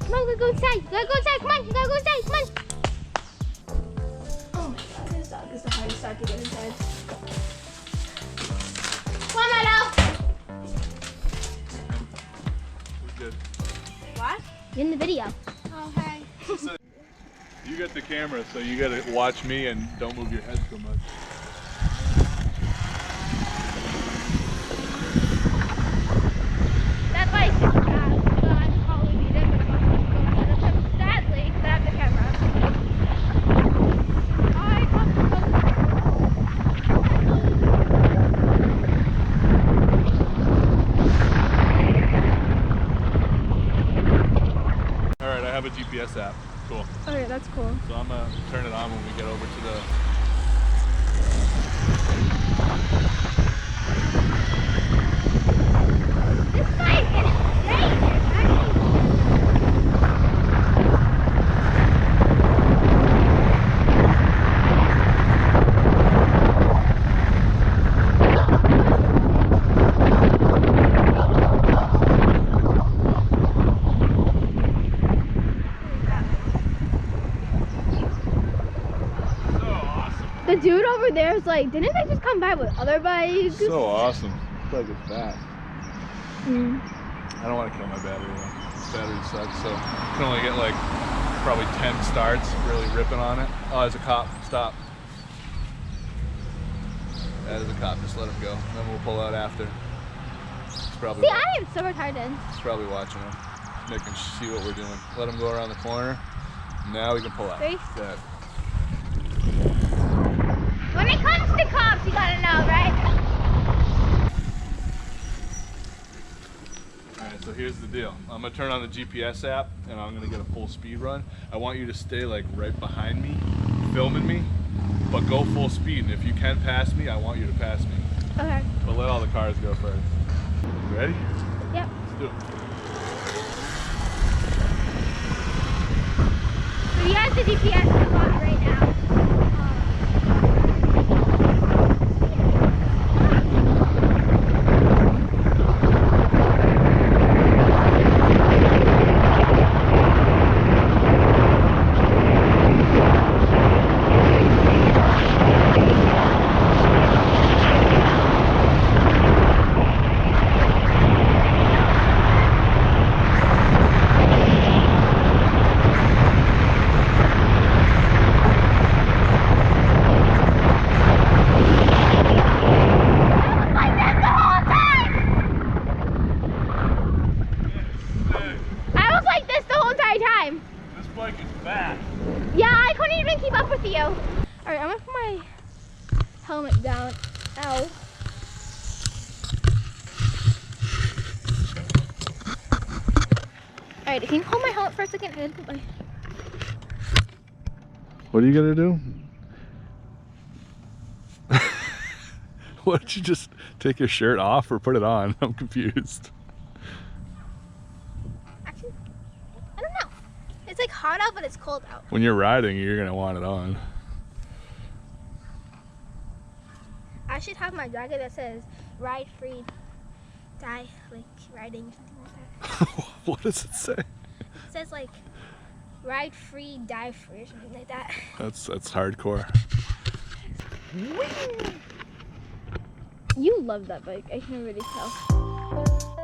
Come on, we gotta go inside. You gotta go inside. Come on, you gotta go inside. Come on. Oh my god, this dog is the hardest dog to get inside. Come on, Meadow. Good. What? You're in the video. Oh, hey. You got the camera, so you gotta watch me and don't move your head so much. That bike is fast, so I could probably beat it, but I'm not going to go ahead of him sadly because I have the camera. Alright, I have a GPS app. Cool. Okay, that's cool. So I'm gonna turn it on when we get over to the... This bike is dangerous. The dude over there is like, didn't they just come by with other bikes? So awesome. This bike is fast. Mm. I don't want to kill my battery though. This battery sucks, so I can only get like probably 10 starts really ripping on it. Oh, there's a cop. Stop. That is a cop. Just let him go. Then we'll pull out after. He's probably See, I am so retarded. He's probably watching him. They can see what we're doing. Let him go around the corner. Now we can pull out. Three. Good. When it comes to cops, you gotta know, right? Alright, so here's the deal. I'm gonna turn on the GPS app and I'm gonna get a full speed run. I want you to stay like right behind me, filming me, but go full speed. And if you can pass me, I want you to pass me. Okay. But let all the cars go first. Ready? Yep. Let's do it. So you guys the GPS is on right now. This bike is fast. Yeah, I couldn't even keep up with you. Alright, I'm gonna put my helmet down. Ow. Alright, can you hold my helmet for a second? I gotta put my... What are you gonna do? Why don't you just take your shirt off or put it on? I'm confused. Actually, I don't know. It's like hot out, but it's cold out. When you're riding, you're gonna want it on. I should have my jacket that says ride free, die like riding, something like that. What does it say? It says like ride free, die free, or something like that. That's hardcore. You love that bike, I can already tell.